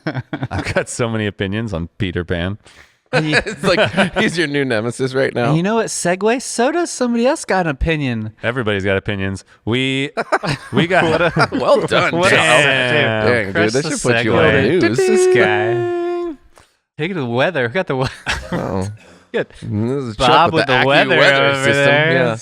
I've got so many opinions on Peter Pan. It's like he's your new nemesis right now. And you know what? Segue. So does somebody else got an opinion. Everybody's got opinions. We got Well done, What a Damn. Dang, dude, they should put you on segue. news. This guy. Take it to the weather. We got the weather. Oh, Good. this is Bob Chuck with the AccuWeather weather over there.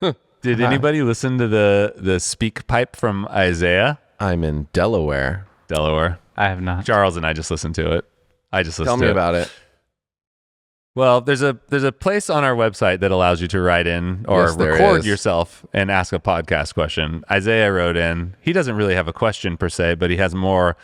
Yeah. Did anybody listen to the speak pipe from Isaiah, I'm in Delaware. Delaware? I have not. Charles and I just listened to it. I just listened Tell to me it. about it. Well, there's a place on our website that allows you to write in or Yes, there record is. yourself and ask a podcast question. Isaiah wrote in. He doesn't really have a question per se, but he has more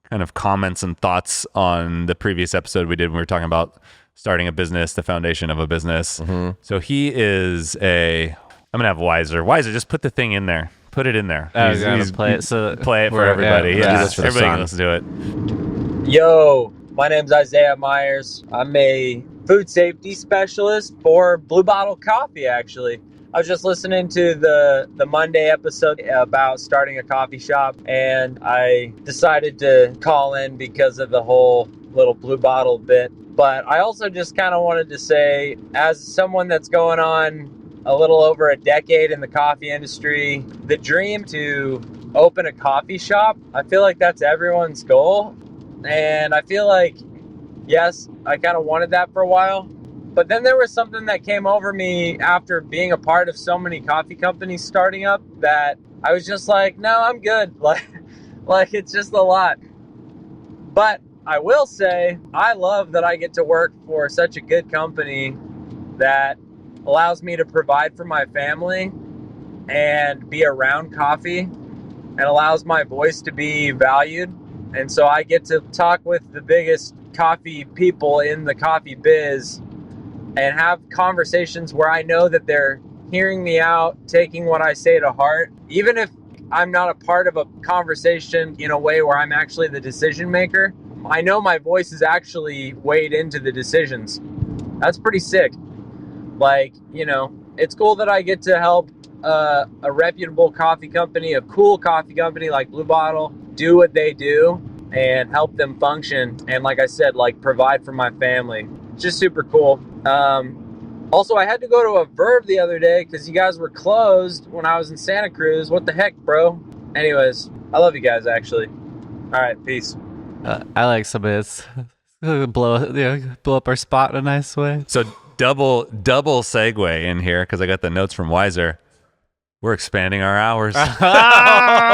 kind of comments and thoughts on the previous episode we did when we were talking about starting a business, the foundation of a business. So he is I'm gonna have Wiser. Wiser, just put the thing in there. Put it in there. I was going to play it. So play it for we're- everybody. yeah, Yeah, do this for the everybody sun. can listen to it. Yo, my name's Isaiah Myers. I'm a food safety specialist for Blue Bottle Coffee, actually. I was just listening to the Monday episode about starting a coffee shop, and I decided to call in because of the whole little Blue Bottle bit. But I also just kind of wanted to say, as someone that's going on a little over a decade in the coffee industry, the dream to open a coffee shop, I feel like that's everyone's goal. And I feel like, yes, I kind of wanted that for a while. But then there was something that came over me after being a part of so many coffee companies starting up that I was just like, no, I'm good. Like it's just a lot. But I will say, I love that I get to work for such a good company that allows me to provide for my family and be around coffee and allows my voice to be valued. And so I get to talk with the biggest coffee people in the coffee biz and have conversations where I know that they're hearing me out, taking what I say to heart, even if I'm not a part of a conversation in a way where I'm actually the decision maker. I know my voice is actually weighed into the decisions. That's pretty sick. Like, you know, it's cool that I get to help a reputable coffee company, a cool coffee company like Blue Bottle, do what they do and help them function. And like I said, like provide for my family. Just super cool. Also, I had to go to a Verve the other day because you guys were closed when I was in Santa Cruz. What the heck, bro? Anyways, I love you guys, actually. All right, peace. I like somebody that's blow up our spot in a nice way. So double segue in here because I got the notes from Wiser. We're expanding our hours.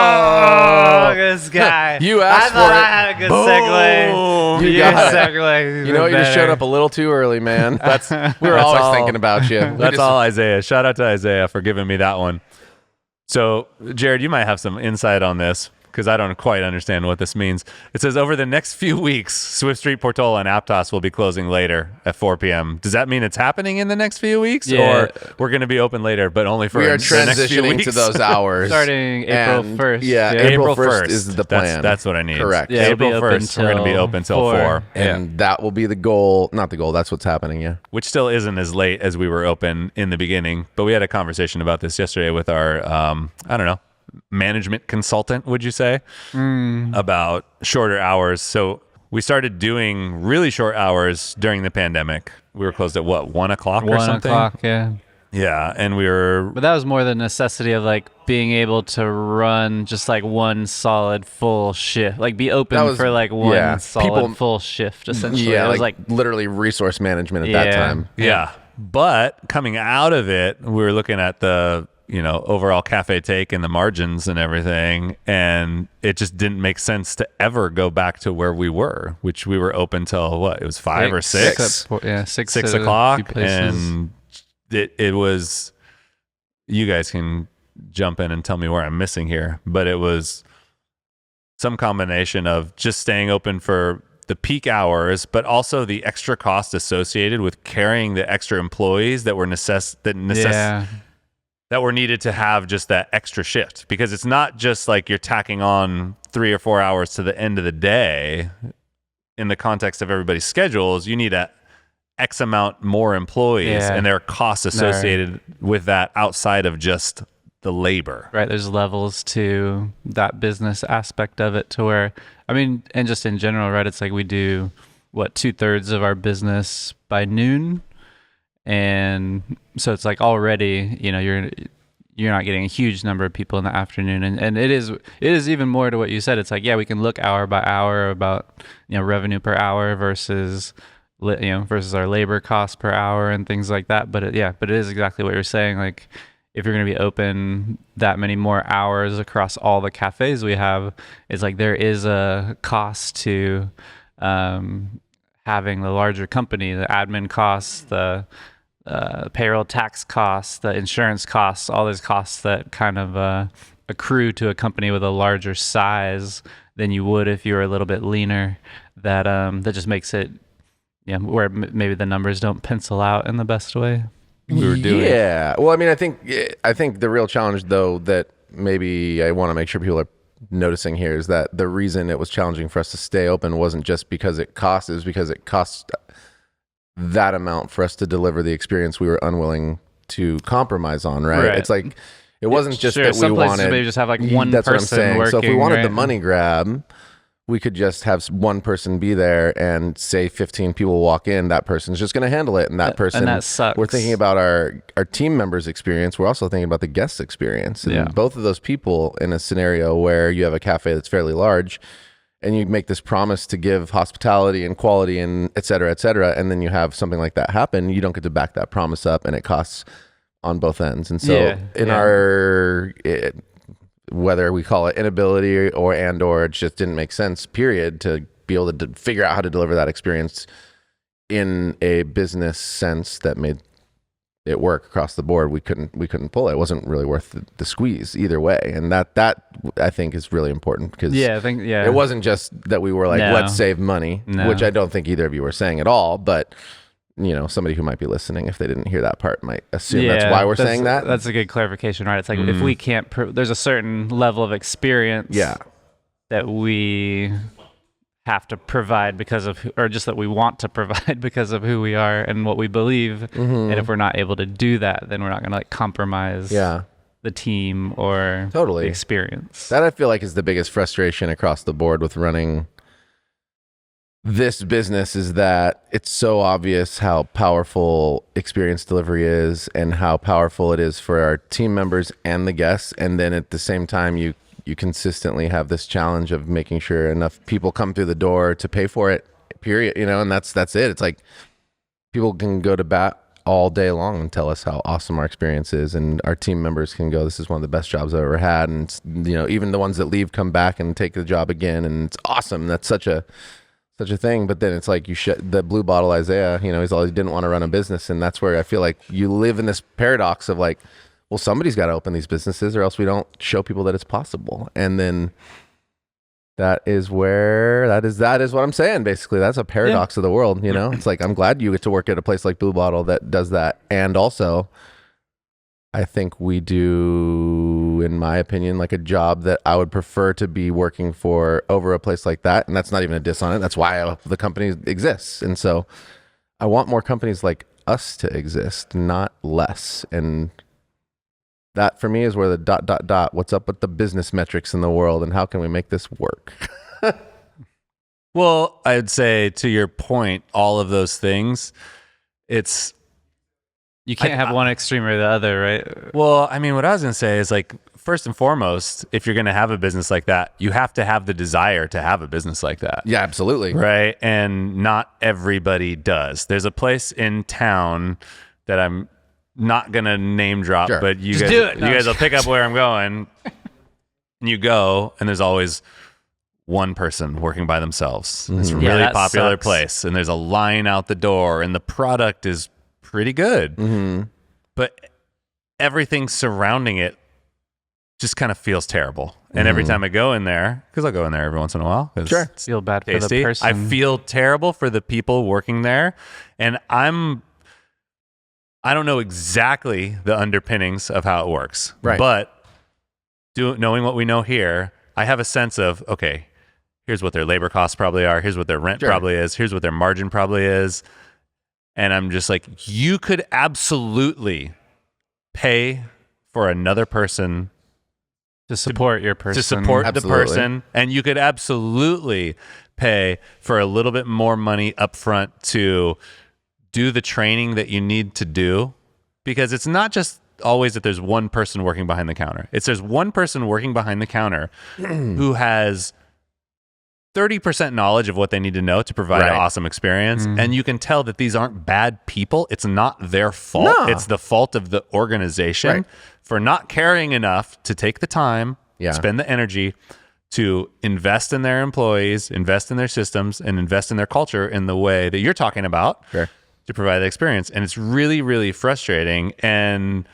Oh, this guy. You I asked thought for I it. had a good Boom. segue. You Your got it. segue. You know, you just showed up a little too early, man. We were That's always all. thinking about you. That's all Isaiah. Shout out to Isaiah for giving me that one. So, Jared, you might have some insight on this because I don't quite understand what this means. It says over the next few weeks, Swift Street, Portola, and Aptos will be closing later at 4 p.m. Does that mean it's happening in the next few weeks? Yeah. Or we're going to be open later, but only for We are the next few transitioning weeks? to those hours. Starting April And, 1st. Yeah, Yeah. April 1st is the plan. That's what I need. Correct. Yeah, it'll April be open 1st, we're going to be till open till 4. 4. And that will be the goal. Not the goal. That's what's happening, yeah. Which still isn't as late as we were open in the beginning. But we had a conversation about this yesterday with our, I don't know, management consultant, would you say, about shorter hours. So we started doing really short hours during the pandemic. We were closed at what, 1 o'clock or 1 something? o'clock, yeah. Yeah. And we were, But that was more the necessity of like being able to run just like one solid full shift, like be open That was- for like one yeah, solid people- full shift essentially. Yeah, it was like literally resource management at that Yeah. time. yeah. But coming out of it, we were looking at the, overall cafe take and the margins and everything. And it just didn't make sense to ever go back to where we were, which we were open till what? It was 5 or 6? Yeah, 6 6 at a o'clock, few places. and it was. You guys can jump in and tell me where I'm missing here, but it was some combination of just staying open for the peak hours, but also the extra cost associated with carrying the extra employees that were that were needed to have just that extra shift, because it's not just like you're tacking on 3 or 4 hours to the end of the day. In the context of everybody's schedules, you need a X amount more employees, Yeah. and there are costs associated with that outside of just the labor. Right. There's levels to that business aspect of it to where, I mean, and just in general, right? It's like we do 2/3 of our business by noon. And so it's like already, you're not getting a huge number of people in the afternoon. And it is even more to what you said. It's like, yeah, we can look hour by hour about, revenue per hour versus our labor cost per hour and things like that. But it is exactly what you're saying. Like, if you're going to be open that many more hours across all the cafes we have, it's like there is a cost to having the larger company, the admin costs, the payroll tax costs, the insurance costs, all those costs that kind of accrue to a company with a larger size than you would if you were a little bit leaner. That just makes it, where maybe the numbers don't pencil out in the best way. We were doing. Yeah. Well, I mean, I think the real challenge, though, that maybe I want to make sure people are noticing here is that the reason it was challenging for us to stay open wasn't just because it cost, it was because it cost that amount for us to deliver the experience we were unwilling to compromise on, right? It's like, it wasn't just that some we places wanted. maybe just have like one that's person what I'm saying. working. So if we wanted right? the money grab, we could just have one person be there and say 15 people walk in, that person's just going to handle it. And that person, and that sucks. We're thinking about our team members' experience. We're also thinking about the guest experience. And both of those people in a scenario where you have a cafe that's fairly large and you make this promise to give hospitality and quality and et cetera, and then you have something like that happen, you don't get to back that promise up, and it costs on both ends. And so whether we call it inability or it just didn't make sense, period, to be able to figure out how to deliver that experience in a business sense that made it work across the board. We couldn't pull it. It wasn't really worth the squeeze either way. And that I think is really important because it wasn't just that we were like, let's save money, which I don't think either of you were saying at all, but somebody who might be listening, if they didn't hear that part, might assume that's why we're saying that. That's a good clarification, right? It's like if we can't, there's a certain level of experience that we have to provide because of, or just that we want to provide because of who we are and what we believe. And if we're not able to do that, then we're not going to like compromise the team or the experience. That I feel like is the biggest frustration across the board with running this business, is that it's so obvious how powerful experience delivery is and how powerful it is for our team members and the guests. And then at the same time, you consistently have this challenge of making sure enough people come through the door to pay for it, period. And that's it. It's like people can go to bat all day long and tell us how awesome our experience is, and our team members can go, this is one of the best jobs I've ever had. And even the ones that leave come back and take the job again, and it's awesome. That's such a thing. But then it's like the blue bottle Isaiah, he didn't want to run a business. And that's where I feel like you live in this paradox of like, well, somebody's got to open these businesses or else we don't show people that it's possible. And then that is what I'm saying. Basically, that's a paradox of the world. It's like, I'm glad you get to work at a place like Blue Bottle that does that. And also, I think we do, in my opinion, like a job that I would prefer to be working for over a place like that. And that's not even a diss on it. That's why the company exists. And so I want more companies like us to exist, not less. And that for me is where the ... what's up with the business metrics in the world and how can we make this work? Well, I'd say to your point, all of those things, you can't have one extreme or the other, right? Well, I mean, what I was going to say is like, first and foremost, if you're going to have a business like that, you have to have the desire to have a business like that. Yeah, absolutely. Right. And not everybody does. There's a place in town that I'm not going to name drop, but you guys will pick up where I'm going. And you go, and there's always one person working by themselves. It's a really popular place. And there's a line out the door, and the product is pretty good. But everything surrounding it just kind of feels terrible. And every time I go in there, because I'll go in there every once in a while, it's feel bad tasty. for the person. I feel terrible for the people working there, and I don't know exactly the underpinnings of how it works, but knowing what we know here, I have a sense of, okay, here's what their labor costs probably are, here's what their rent probably is, here's what their margin probably is. And I'm just like, you could absolutely pay for another person To support your person. to support the Absolutely. person, and you could absolutely pay for a little bit more money upfront to do the training that you need to do, because it's not just always that there's one person working behind the counter. It's there's one person working behind the counter who has 30% knowledge of what they need to know to provide an Right. awesome experience. And you can tell that these aren't bad people. It's not their fault. No. It's the fault of the organization Right. for not caring enough to take the time, Yeah. spend the energy to invest in their employees, invest in their systems, and invest in their culture in the way that you're talking about Sure. to provide the experience. And it's really, really frustrating. And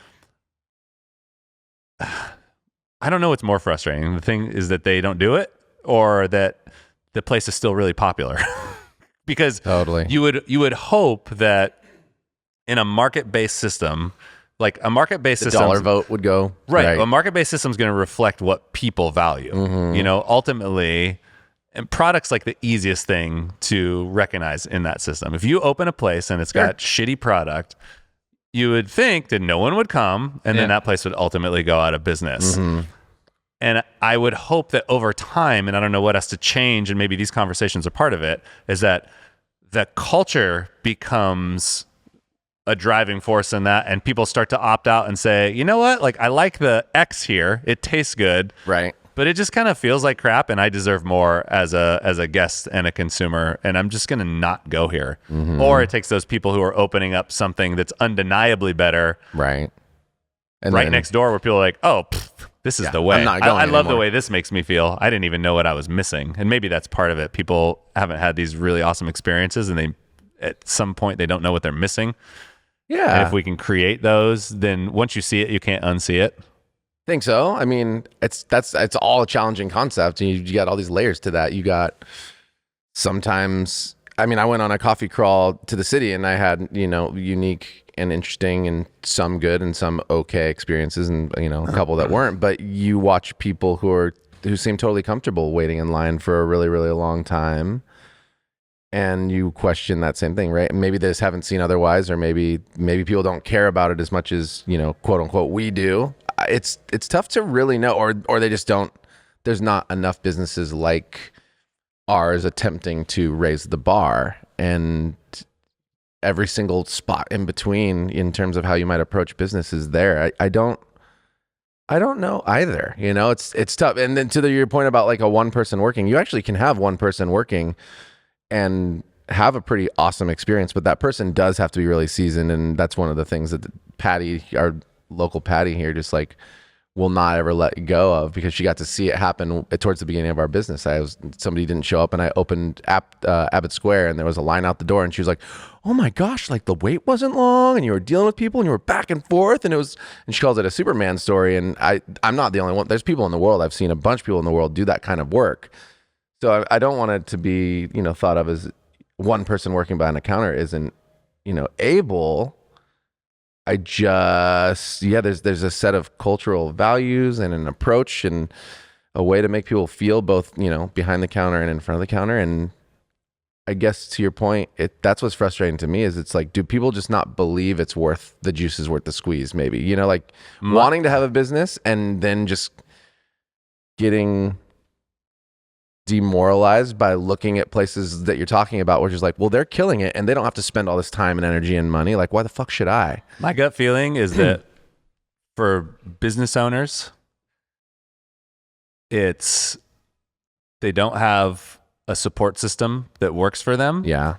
I don't know what's more frustrating. The thing is that they don't do it, or that the place is still really popular. Because Totally. you would hope that in a market-based system, like a market-based The system, dollar vote would go. right? A market-based system is going to reflect what people value. You know, ultimately, and product's like the easiest thing to recognize in that system. If you open a place and it's got shitty product, you would think that no one would come, and then Yeah. that place would ultimately go out of business. And I would hope that over time, and I don't know what has to change, and maybe these conversations are part of it, is that the culture becomes a driving force in that, and people start to opt out and say, you know what, like I like the X here, it tastes good, Right. but it just kind of feels like crap, and I deserve more as a guest and a consumer, and I'm just gonna not go here. Or it takes those people who are opening up something that's undeniably better Right. And right then- next door, where people are like, oh, this is Yeah, the way. I'm not going I love the anymore. way this makes me feel. I didn't even know what I was missing, and maybe that's part of it. People haven't had these really awesome experiences, and they at some point they don't know what they're missing. Yeah. And if we can create those, then once you see it, you can't unsee it. Think so. I mean, it's all a challenging concept, and you got all these layers to that. You got sometimes. I mean, I went on a coffee crawl to the city, and I had unique and interesting, and some good and some okay experiences, and a couple that weren't. But you watch people who seem totally comfortable waiting in line for a really, really long time, and you question that same thing, right? Maybe they just haven't seen otherwise, or maybe people don't care about it as much as quote unquote we do. It's tough to really know, or they just don't. There's not enough businesses like ours attempting to raise the bar, and every single spot in between in terms of how you might approach business is there. I don't know either. It's tough. And then to your point about like a one person working, you actually can have one person working and have a pretty awesome experience, but that person does have to be really seasoned. And that's one of the things that Patty, our local Patty here, just like will not ever let go of, because she got to see it happen towards the beginning of our business. Somebody didn't show up, and I opened Abbott Square, and there was a line out the door, and she was like, oh my gosh, like the wait wasn't long, and you were dealing with people, and you were back and forth, and she calls it a Superman story. And I'm not the only one. There's people in the world. I've seen a bunch of people in the world do that kind of work. So I don't want it to be, thought of as one person working behind a counter isn't, able. There's a set of cultural values and an approach and a way to make people feel both, behind the counter and in front of the counter. And I guess to your point, that's what's frustrating to me is it's like, do people just not believe the juice is worth the squeeze? Maybe, wanting to have a business and then just getting demoralized by looking at places that you're talking about, which is like, well, they're killing it and they don't have to spend all this time and energy and money. Like, why the fuck should I? My gut feeling is that for business owners, they don't have a support system that works for them. Yeah.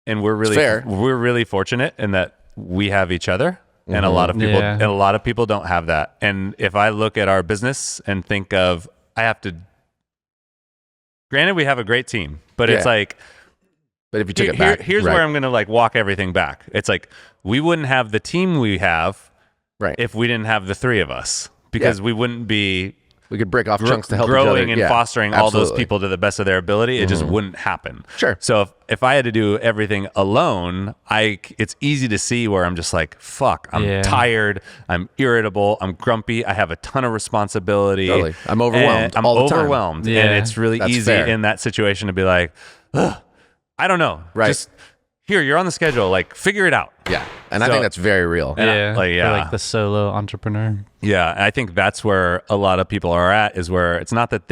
And we're fair. really fortunate in that we have each other. And a lot of people Yeah. and a lot of people don't have that. And if I look at our business and think of, granted, we have a great team, but it's Yeah. like, But if you took it back, here's right. where I'm going to like walk everything back. It's like, we wouldn't have the team we have Right. if we didn't have the three of us, because we wouldn't be We could break off chunks to help each other. growing and Yeah, fostering all those absolutely. people to the best of their ability. It just wouldn't happen. Sure. So if I had to do everything alone, it's easy to see where I'm just like, fuck, I'm Yeah. tired, I'm irritable, I'm grumpy, I have a ton of responsibility. Totally. I'm overwhelmed and I'm all the time. overwhelmed. Yeah. And it's really That's easy fair. in that situation to be like, ugh, I don't know. Right. Just here, you're on the schedule, like figure it out. Yeah. And I So- think that's very real. And Yeah, for, like the solo entrepreneur. Yeah, and I think that's where a lot of people are at, is where it's not that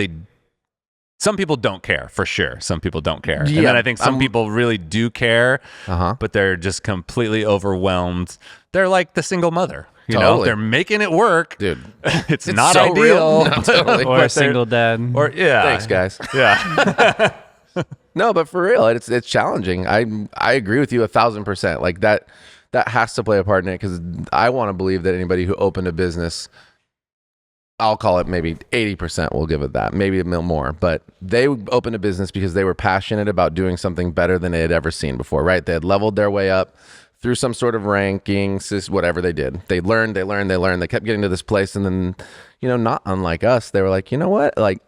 some people don't care, for sure. Some people don't care. And Yeah, then I think some people really do care, Uh-huh. but they're just completely overwhelmed. They're like the single mother. You know, Totally. they're making it work. Dude. It's not so ideal. real. No, totally. Or But a single dad. Or yeah. Thanks, guys. Yeah. No, but for real, it's challenging. I agree with you 1,000%. Like that has to play a part in it, because I want to believe that anybody who opened a business, I'll call it maybe 80%, we'll give it that, maybe a mil more, but they opened a business because they were passionate about doing something better than they had ever seen before, right? They had leveled their way up through some sort of rankings, whatever they did. They learned. They kept getting to this place, and then, not unlike us, they were like, you know what? Like,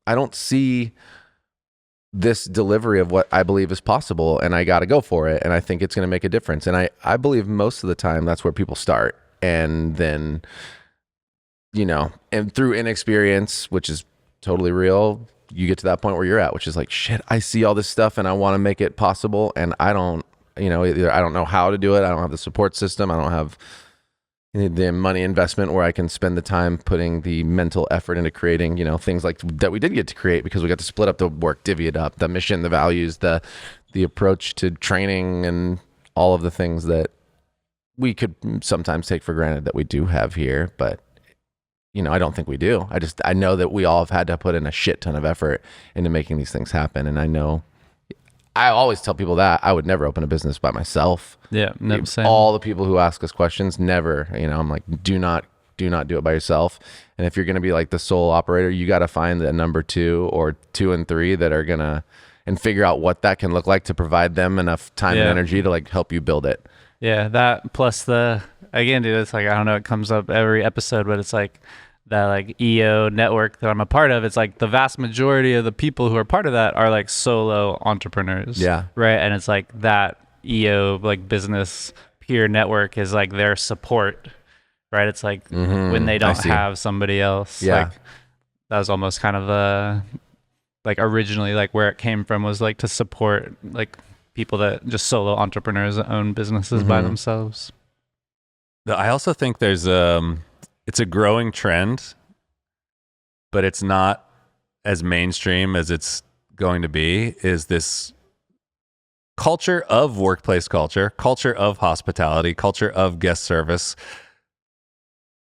I don't see this delivery of what I believe is possible, and I got to go for it. And I think it's going to make a difference. And I believe most of the time that's where people start. And then, and through inexperience, which is totally real, you get to that point where you're at, which is like, shit, I see all this stuff and I want to make it possible. And I don't, either I don't know how to do it. I don't have the support system. I don't have the money investment where I can spend the time putting the mental effort into creating, things like that we did get to create, because we got to split up the work, divvy it up, the mission, the values, the approach to training, and all of the things that we could sometimes take for granted that we do have here. But, I don't think we do. I know that we all have had to put in a shit ton of effort into making these things happen. And I always tell people that I would never open a business by myself. Yeah, no, same. All the people who ask us questions, never, I'm like, do not do it by yourself. And if you're going to be like the sole operator, you got to find the number 2 or 2 and 3 that are going to, and figure out what that can look like to provide them enough time and energy to like help you build it. Yeah, that plus again, dude, it's like, I don't know, it comes up every episode, but it's like that like EO network that I'm a part of. It's like the vast majority of the people who are part of that are like solo entrepreneurs. Yeah. Right. And it's like that EO like business peer network is like their support. Right. It's like when they don't have somebody else. Yeah. Like that was almost kind of like originally like where it came from, was like to support like people that just solo entrepreneurs that own businesses by themselves. I also think there's it's a growing trend, but it's not as mainstream as it's going to be, is this culture of workplace culture of hospitality, culture of guest service.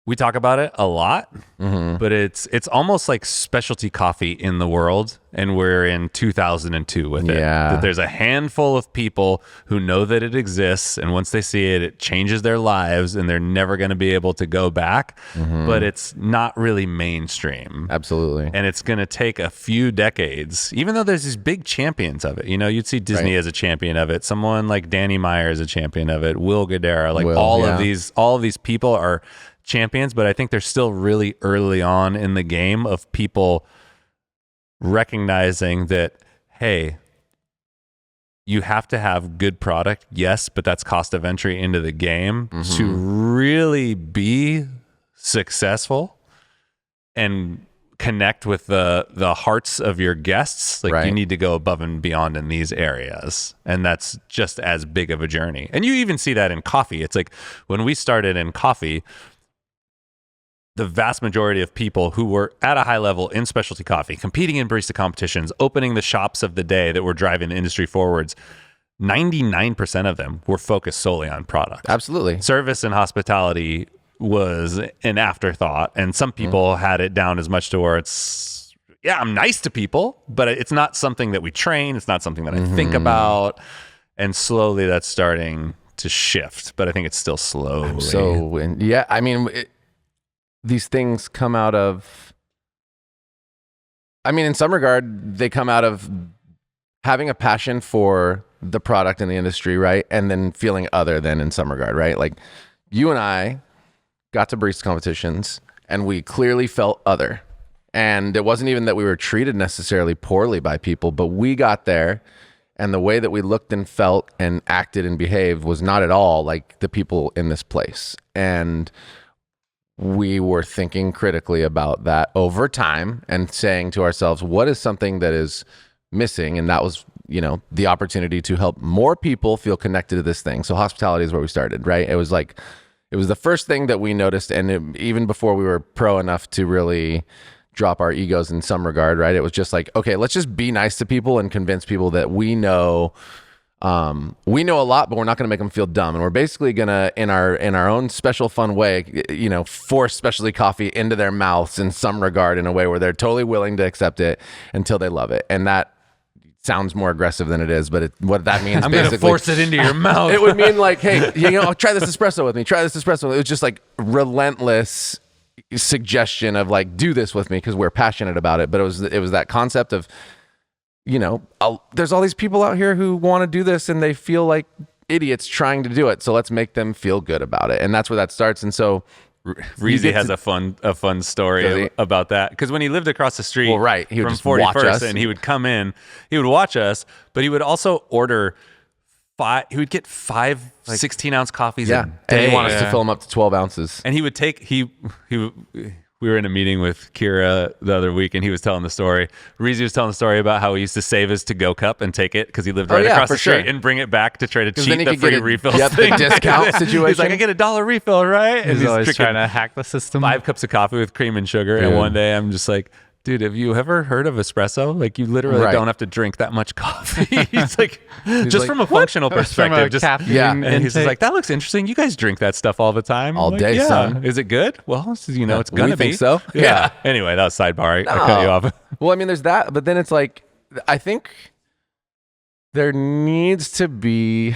We talk about it a lot, but it's almost like specialty coffee in the world, and we're in 2002 with it. Yeah. That there's a handful of people who know that it exists, and once they see it, it changes their lives, and they're never going to be able to go back. But it's not really mainstream. Absolutely. And it's going to take a few decades, even though there's these big champions of it. You'd see Disney as a champion of it. Someone like Danny Meyer is a champion of it. Will Guidara, like all of these people are champions, but I think they're still really early on in the game of people recognizing that, hey, you have to have good product, yes, but that's cost of entry into the game to really be successful and connect with the hearts of your guests. Like you need to go above and beyond in these areas, and that's just as big of a journey. And you even see that in coffee. It's like when we started in coffee, the vast majority of people who were at a high level in specialty coffee, competing in barista competitions, opening the shops of the day that were driving the industry forwards, 99% of them were focused solely on product. Absolutely. Service and hospitality was an afterthought, and some people had it down as much to where it's, yeah, I'm nice to people, but it's not something that we train. It's not something that I think about. And slowly that's starting to shift, but I think it's still slowly. I mean, these things come out of, in some regard, they come out of having a passion for the product in the industry, right? And then feeling other than in some regard, right? Like you and I got to barista competitions and we clearly felt other. And it wasn't even that we were treated necessarily poorly by people, but we got there and the way that we looked and felt and acted and behaved was not at all like the people in this place. And we were thinking critically about that over time and saying to ourselves, what is something that is missing? And that was, the opportunity to help more people feel connected to this thing. So hospitality is where we started, right? It was the first thing that we noticed, and even before we were pro enough to really drop our egos in some regard, right? It was just like, okay, let's just be nice to people and convince people that we know a lot, but we're not going to make them feel dumb. And we're basically going to, in our own special fun way, force specialty coffee into their mouths in some regard, in a way where they're totally willing to accept it until they love it. And that sounds more aggressive than it is, but what that means, I'm going to force it into your mouth. It would mean like, hey, try this espresso with me. Try this espresso. It was just like relentless suggestion of like, do this with me because we're passionate about it. But it was that concept of, there's all these people out here who want to do this and they feel like idiots trying to do it. So let's make them feel good about it. And that's where that starts. And so Reezy has a fun story about that, because when he lived across the street, he would from just watch 41st, us. and he would come in, he would watch us, but he would also order he would get 5 16-ounce coffees a and day. he wanted us to fill them up to 12 ounces. And he would take we were in a meeting with Kira the other week, and he was telling the story. Reezy was telling the story about how he used to save his to-go cup and take it because he lived right across the street and bring it back to try to cheat the free refills. Yep, the discount situation. He's like, I get $1 refill, right? And He's always trying to hack the system. 5 cups of coffee with cream and sugar. Dude. And one day I'm just like, dude, have you ever heard of espresso? Like, you literally don't have to drink that much coffee. He's like, just from a functional perspective. Just and he's just like, that looks interesting. You guys drink that stuff all the time. All I'm like, day, yeah. son. Is it good? Well, it's gonna be. think so. Yeah. Anyway, that was sidebar. I cut you off. Well, I mean, there's that, but then it's like, I think there needs to be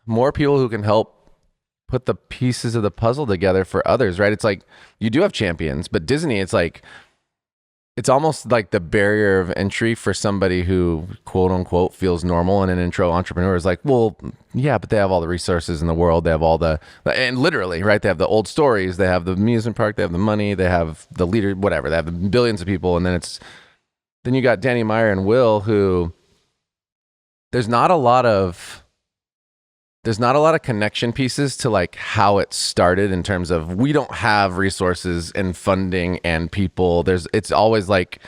more people who can help put the pieces of the puzzle together for others, right? It's like, you do have champions, but Disney, it's like, it's almost like the barrier of entry for somebody who, quote unquote, feels normal, and an intro entrepreneur is like, well, yeah, but they have all the resources in the world. They have all and literally, right? They have the old stories. They have the amusement park. They have the money. They have the leader, whatever. They have billions of people. And then you got Danny Meyer and Will, who there's not a lot of connection pieces to like how it started, in terms of, we don't have resources and funding and people. It's always like,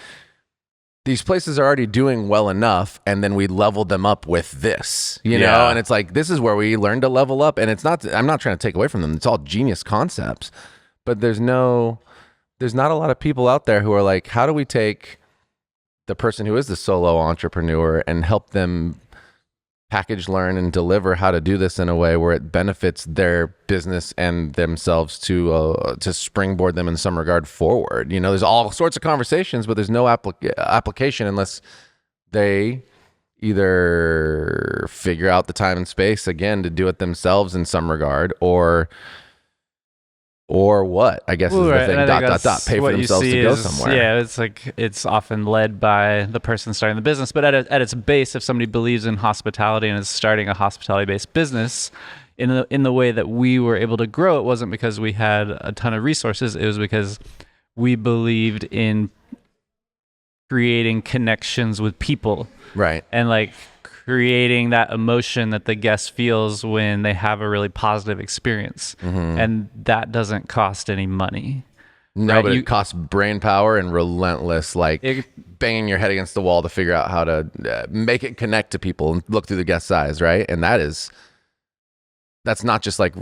these places are already doing well enough, and then we leveled them up with this, know? And it's like, this is where we learn to level up. And I'm not trying to take away from them. It's all genius concepts, but there's not a lot of people out there who are like, how do we take the person who is the solo entrepreneur and help them package, learn, and deliver how to do this in a way where it benefits their business and themselves to springboard them in some regard forward. There's all sorts of conversations, but there's no application unless they either figure out the time and space, again, to do it themselves in some regard, or what, I guess, is the thing, ... pay for themselves to go somewhere. Yeah, it's like, it's often led by the person starting the business, but at its base, if somebody believes in hospitality and is starting a hospitality-based business, in the way that we were able to grow, it wasn't because we had a ton of resources. It was because we believed in creating connections with people. Right. And like creating that emotion that the guest feels when they have a really positive experience. Mm-hmm. And that doesn't cost any money. No, right? but it costs brain power and relentless, banging your head against the wall to figure out how to make it connect to people and look through the guest's eyes, right? And that's not just like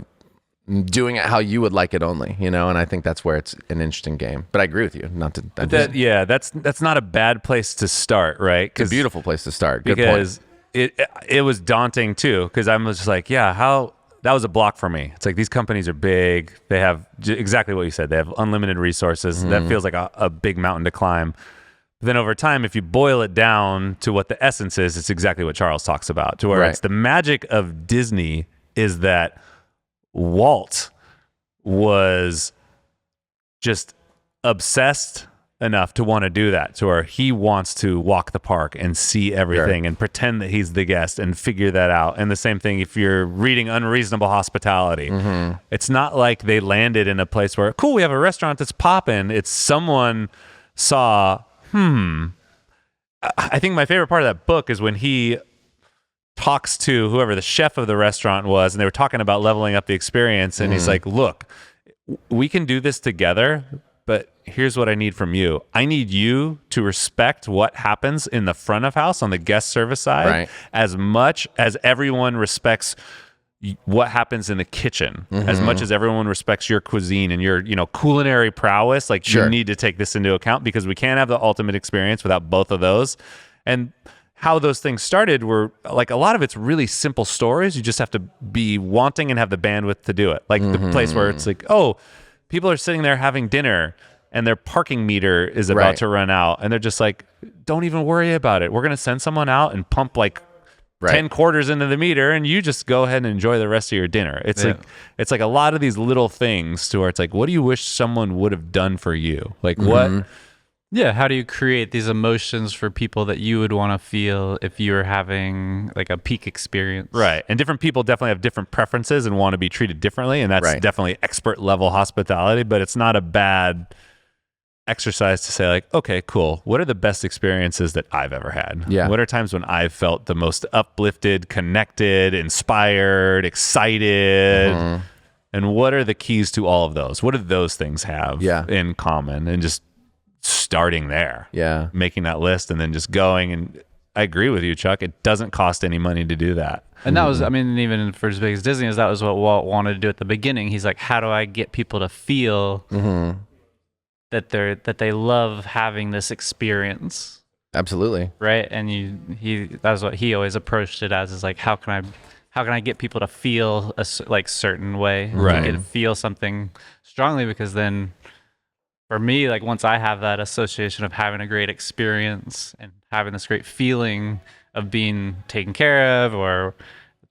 doing it how you would like it only, And I think that's where it's an interesting game. But I agree with you. That's not a bad place to start, right? It's a beautiful place to start. Good because point. It was daunting too, because I was just like, that was a block for me. It's like, these companies are big. They have exactly what you said. They have unlimited resources. Mm-hmm. That feels like a big mountain to climb. But then over time, if you boil it down to what the essence is, it's exactly what Charles talks about, to where it's the magic of Disney is that Walt was just obsessed enough to want to do that, to where he wants to walk the park and see everything and pretend that he's the guest and figure that out. And the same thing if you're reading Unreasonable Hospitality. Mm-hmm. It's not like they landed in a place where, cool, we have a restaurant that's popping. It's someone saw, I think my favorite part of that book is when he talks to whoever the chef of the restaurant was, and they were talking about leveling up the experience. And he's like, look, we can do this together, but here's what I need from you. I need you to respect what happens in the front of house on the guest service side Right. as much as everyone respects what happens in the kitchen, as much as everyone respects your cuisine and your, culinary prowess. Like, Sure. you need to take this into account, because we can't have the ultimate experience without both of those. And how those things started were like, a lot of it's really simple stories. You just have to be wanting and have the bandwidth to do it. Like the place where it's like, oh, people are sitting there having dinner and their parking meter is about Right. to run out, and they're just like, don't even worry about it. We're going to send someone out and pump like Right. 10 quarters into the meter, and you just go ahead and enjoy the rest of your dinner. It's Yeah. like a lot of these little things to where it's like, what do you wish someone would have done for you? Like what? Yeah, how do you create these emotions for people that you would want to feel if you were having like a peak experience? Right. And different people definitely have different preferences and want to be treated differently. And that's Right. definitely expert level hospitality, but it's not a bad exercise to say like, okay, cool. What are the best experiences that I've ever had? Yeah. What are times when I've felt the most uplifted, connected, inspired, excited? And what are the keys to all of those? What do those things have Yeah. in common? And just starting there, Yeah. making that list and then just going. And I agree with you, Chuck. It doesn't cost any money to do that. And that was, I mean, even for as big as Disney is, that was what Walt wanted to do at the beginning. He's like, how do I get people to feel that they love having this experience, Absolutely. right? And that's what he always approached it as, is like, how can I get people to feel like certain way, Right. Get to feel something strongly, because then for me, like once I have that association of having a great experience and having this great feeling of being taken care of, or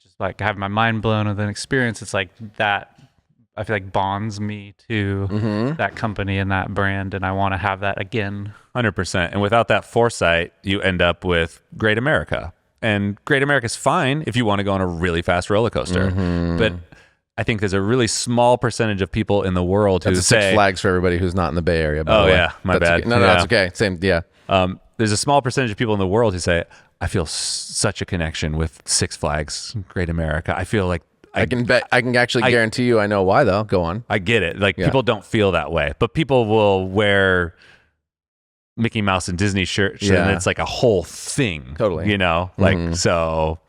just like having my mind blown with an experience, it's like that, I feel like bonds me to that company and that brand. And I want to have that again. 100%. And without that foresight, you end up with Great America. And Great America's fine if you want to go on a really fast roller coaster. But I think there's a really small percentage of people in the world who That's a Six say, Flags for everybody who's not in the Bay Area. By the way. yeah, my That's bad. okay. No, Yeah. that's okay. Same. Yeah. there's a small percentage of people in the world who say, I feel such a connection with Six Flags, Great America. I feel like I can actually guarantee you I know why, though. Go on. I get it. Like, Yeah. people don't feel that way, but people will wear Mickey Mouse and Disney shirts, Yeah. and it's like a whole thing. Totally. You know, like, Mhm. so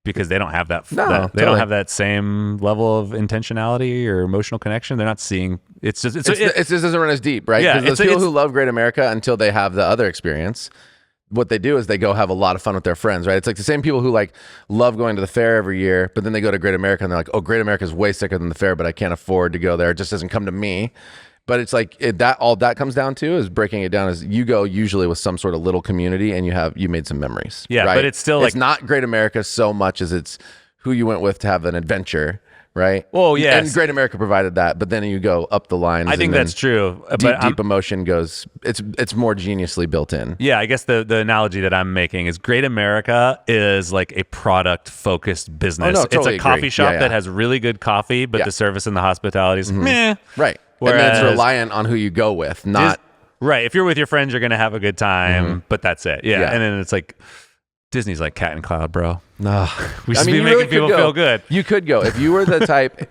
because they don't have that, No, they totally. don't have that same level of intentionality or emotional connection. They're not seeing. It's just It just doesn't run as deep, right? Yeah, Because those people who love Great America until they have the other experience, what they do is they go have a lot of fun with their friends, right? It's like the same people who like love going to the fair every year, but then they go to Great America and they're like, oh, Great America is way sicker than the fair, but I can't afford to go there. It just doesn't come to me. But it's like all that comes down to is breaking it down is you go usually with some sort of little community and you made some memories. Yeah, right? but it's still it's like- not Great America so much as it's who you went with to have an adventure, right? Well, yes. And Great America provided that, but then you go up the lines. I think and then that's true. Deep emotion goes. It's more geniusly built in. Yeah, I guess the analogy that I'm making is Great America is like a product focused business. Oh, no, It's totally a coffee agree. shop Yeah. that has really good coffee, but Yeah. the service and the hospitality is meh. Right. Whereas- and then it's reliant on who you go with, not Right. If you're with your friends, you're gonna have a good time, but that's it. Yeah. Yeah. And then it's like Disney's like cat and cloud, bro. no. We should be making people feel good. You could go if you were the type.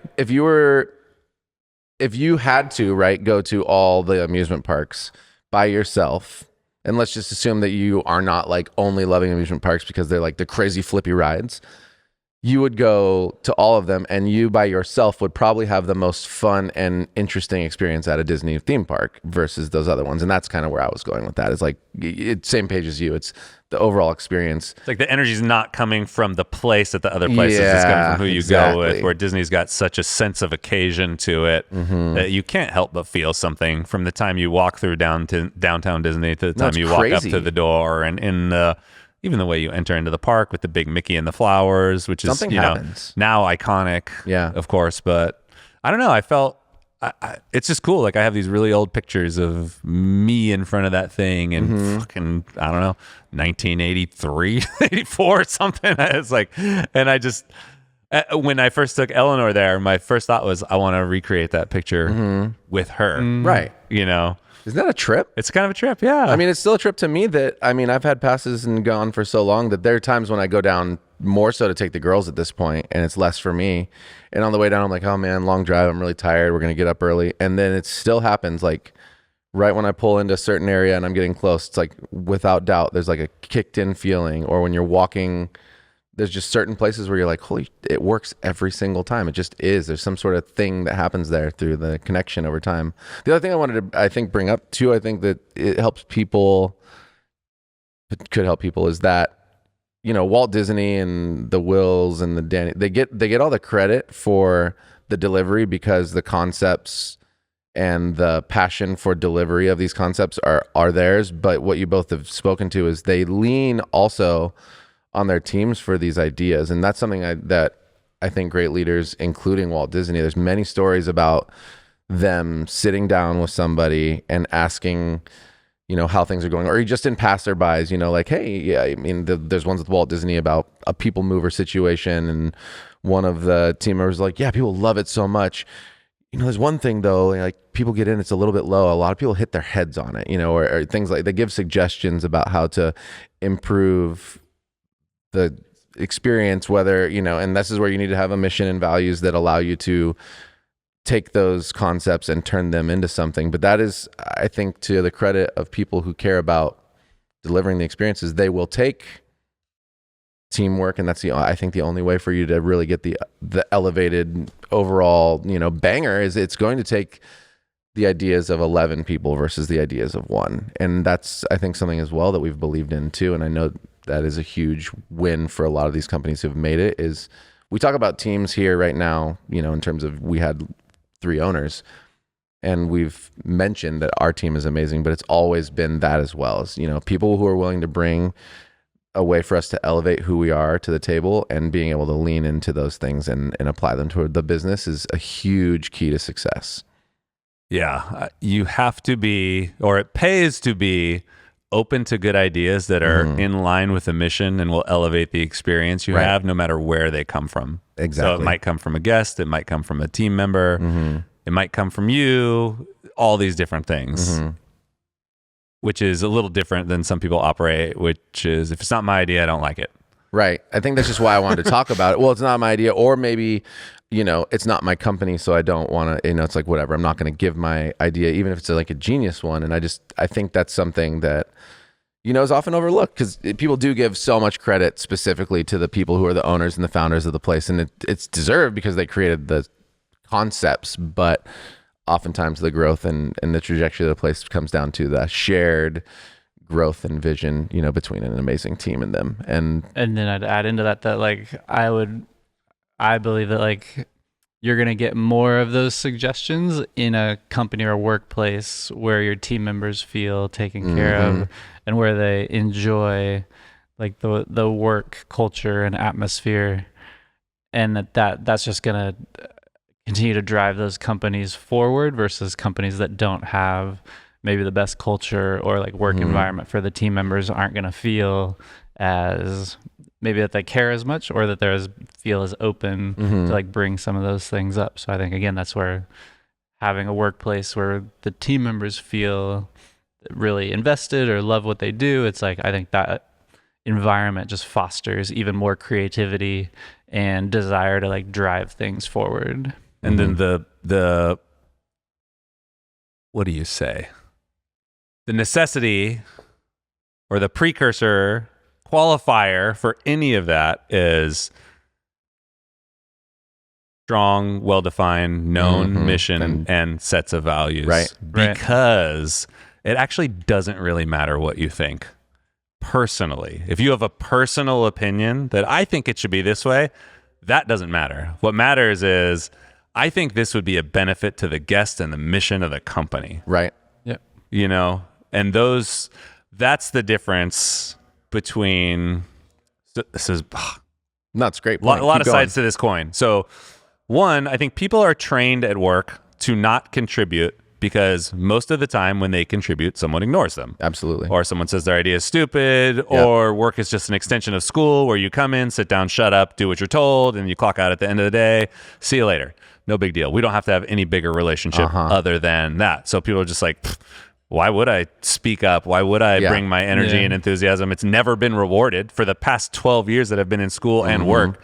if you had to, right, go to all the amusement parks by yourself, and let's just assume that you are not like only loving amusement parks because they're like the crazy flippy rides. You would go to all of them, and you by yourself would probably have the most fun and interesting experience at a Disney theme park versus those other ones. And that's kind of where I was going with that. It's like it's same page as you. It's the overall experience. It's like the energy's not coming from the place at the other places. It's coming Yeah, from who you exactly. go with, where Disney's got such a sense of occasion to it that you can't help but feel something from the time you walk through downtown Disney to the No, time it's you walk up crazy. to the door, and in even the way you enter into the park with the big Mickey and the flowers, which is Something happens. now iconic, Yeah. of course. But I don't know. I felt it's just cool. Like, I have these really old pictures of me in front of that thing and fucking, I don't know, 1983, 84 or something. It's like, and I just, when I first took Eleanor there, my first thought was, I want to recreate that picture with her. Right. You know, Isn't that a trip? it's kind of a trip. Yeah. I mean, it's still a trip to me that, I mean, I've had passes and gone for so long that there are times when I go down more so to take the girls at this point and it's less for me. And on the way down, I'm like, oh man, long drive. I'm really tired. We're going to get up early. And then it still happens like right when I pull into a certain area and I'm getting close, it's like without doubt, there's like a kicked in feeling. Or when you're walking, there's just certain places where you're like, holy, it works every single time. It just is. There's some sort of thing that happens there through the connection over time. The other thing I wanted to, I think, bring up too, I think that it helps people, it could help people, is that, you know, Walt Disney and the Wills and the Danny, they get all the credit for the delivery because the concepts and the passion for delivery of these concepts are theirs. But what you both have spoken to is they lean also on their teams for these ideas. And that's something that I think great leaders, including Walt Disney, there's many stories about them sitting down with somebody and asking, you know, how things are going, or just in passerbys, you know, like, hey, yeah, I mean, there's ones with Walt Disney about a people mover situation. And one of the team members was like, yeah, people love it so much. You know, there's one thing though, like people get in, it's a little bit low. A lot of people hit their heads on it, you know, or things like, they give suggestions about how to improve the experience, whether, you know, and this is where you need to have a mission and values that allow you to take those concepts and turn them into something. But that is, I think, to the credit of people who care about delivering the experiences, they will take teamwork, and that's I think the only way for you to really get the elevated overall, you know, banger is it's going to take the ideas of 11 people versus the ideas of one. And that's, I think, something as well that we've believed in too. And I know that is a huge win for a lot of these companies who've made it. Is we talk about teams here right now, you know, in terms of we had 3 owners, and we've mentioned that our team is amazing, but it's always been that as well, as, you know, people who are willing to bring a way for us to elevate who we are to the table, and being able to lean into those things and apply them toward the business is a huge key to success. Yeah, you have to be, or it pays to be, open to good ideas that are in line with the mission and will elevate the experience you have, no matter where they come from. Exactly. So it might come from a guest, it might come from a team member, it might come from you, all these different things, which is a little different than some people operate, which is, if it's not my idea, I don't like it. Right. I think that's just why I wanted to talk about it. Well, it's not my idea, or maybe, you know, it's not my company, so I don't want to, you know, it's like, whatever, I'm not going to give my idea, even if it's like a genius one. And I think that's something that, you know, is often overlooked, because people do give so much credit specifically to the people who are the owners and the founders of the place. And it's deserved because they created the concepts, but oftentimes the growth and the trajectory of the place comes down to the shared growth and vision, you know, between an amazing team and them. And then I'd add into that like I believe that like you're going to get more of those suggestions in a company or workplace where your team members feel taken care of, and where they enjoy like the work culture and atmosphere, and that's just going to continue to drive those companies forward versus companies that don't have maybe the best culture or like work environment for the team members, aren't going to feel as maybe that they care as much, or that they're feel as open to like bring some of those things up. So I think, again, that's where having a workplace where the team members feel really invested or love what they do, it's like, I think that environment just fosters even more creativity and desire to like drive things forward. And then the what do you say? The necessity or the precursor qualifier for any of that is strong, well-defined, known mission and sets of values. Right. Because it actually doesn't really matter what you think personally. If you have a personal opinion that I think it should be this way, that doesn't matter. What matters is, I think this would be a benefit to the guest and the mission of the company. right. Yep. You know, and that's the difference between, this is No, it's a great a point. lot Keep of going. sides to this coin. So one, I think people are trained at work to not contribute, because most of the time when they contribute, someone ignores them. Absolutely. Or someone says their idea is stupid, or work is just an extension of school where you come in, sit down, shut up, do what you're told, and you clock out at the end of the day. See you later. No big deal. We don't have to have any bigger relationship other than that. So people are just like, why would I speak up? Why would I bring my energy and enthusiasm? It's never been rewarded for the past 12 years that I've been in school and work.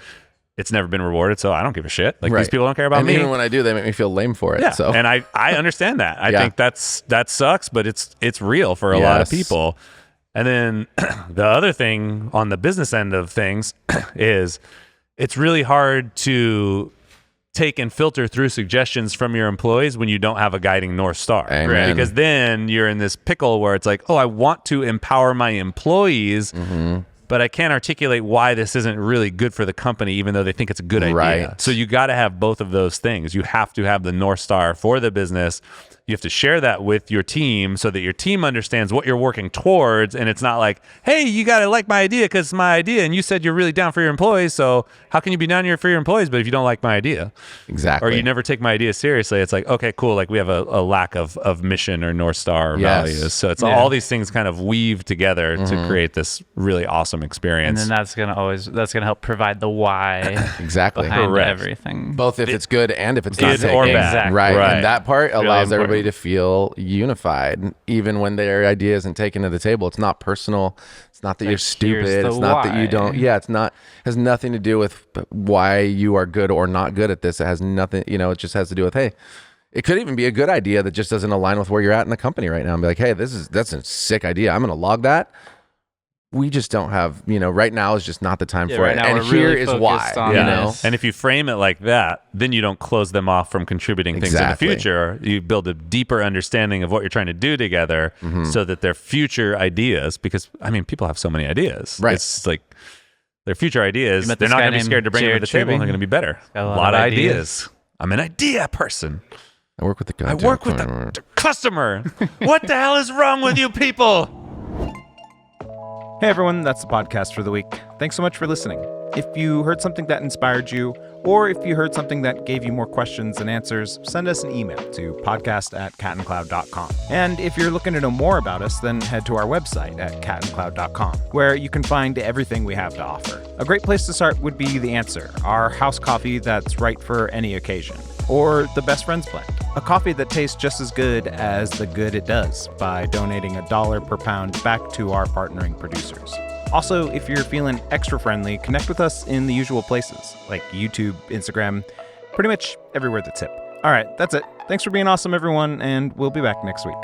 it's never been rewarded, so I don't give a shit. Like Right. these people don't care about and me. even when I do, they make me feel lame for it. Yeah, So and I understand that. I Yeah. think that sucks, but it's real for a lot of Yes. people. And then the other thing on the business end of things is it's really hard to take and filter through suggestions from your employees when you don't have a guiding North Star. Amen. Because then you're in this pickle where it's like, oh, I want to empower my employees, but I can't articulate why this isn't really good for the company, even though they think it's a good idea. Right. So you got to have both of those things. You have to have the North Star for the business. You have to share that with your team so that your team understands what you're working towards. And it's not like, hey, you got to like my idea because it's my idea. And you said you're really down for your employees. So how can you be down here for your employees, but if you don't like my idea? exactly. Or you never take my idea seriously, it's like, okay, cool. Like we have a lack of mission or North Star values. So it's all these things kind of weave together to create this really awesome And experience. then that's gonna help provide the why exactly. behind Correct. everything. Both if it's good and if it's Good not or taken. bad. Exactly. Right. Right. And that part Really allows important. everybody to feel unified, even when their idea isn't taken to the table. It's not personal. It's not that you're here's stupid. the It's not that you why. don't. Yeah. It's not, has nothing to do with why you are good or not good at this. It has nothing, it just has to do with, hey, it could even be a good idea that just doesn't align with where you're at in the company right now. And be like, hey, that's a sick idea. I'm going to log that. We just don't have, right now is just not the time for right it. now And we're here really is why, focused on this. And if you frame it like that, then you don't close them off from contributing things Exactly. in the future. You build a deeper understanding of what you're trying to do together so that their future ideas, because people have so many ideas. Right. It's like their future ideas, You met they're this not guy going to be named scared to bring them to Jared the table. Truby? They're going to be better. got A a lot, lot of of ideas. I'm an idea person. I work with the I work with the customer. What the hell is wrong with you people? Hey everyone, that's the podcast for the week. Thanks so much for listening. If you heard something that inspired you, or if you heard something that gave you more questions than answers, send us an email to podcast@catandcloud.com. And if you're looking to know more about us, then head to our website at catandcloud.com, where you can find everything we have to offer. A great place to start would be The Answer, our house coffee that's right for any occasion. Or the Best Friends Blend, a coffee that tastes just as good as the good it does by donating $1 per pound back to our partnering producers. Also, if you're feeling extra friendly, connect with us in the usual places, like YouTube, Instagram, pretty much everywhere that's hip. All right, that's it. Thanks for being awesome, everyone, and we'll be back next week.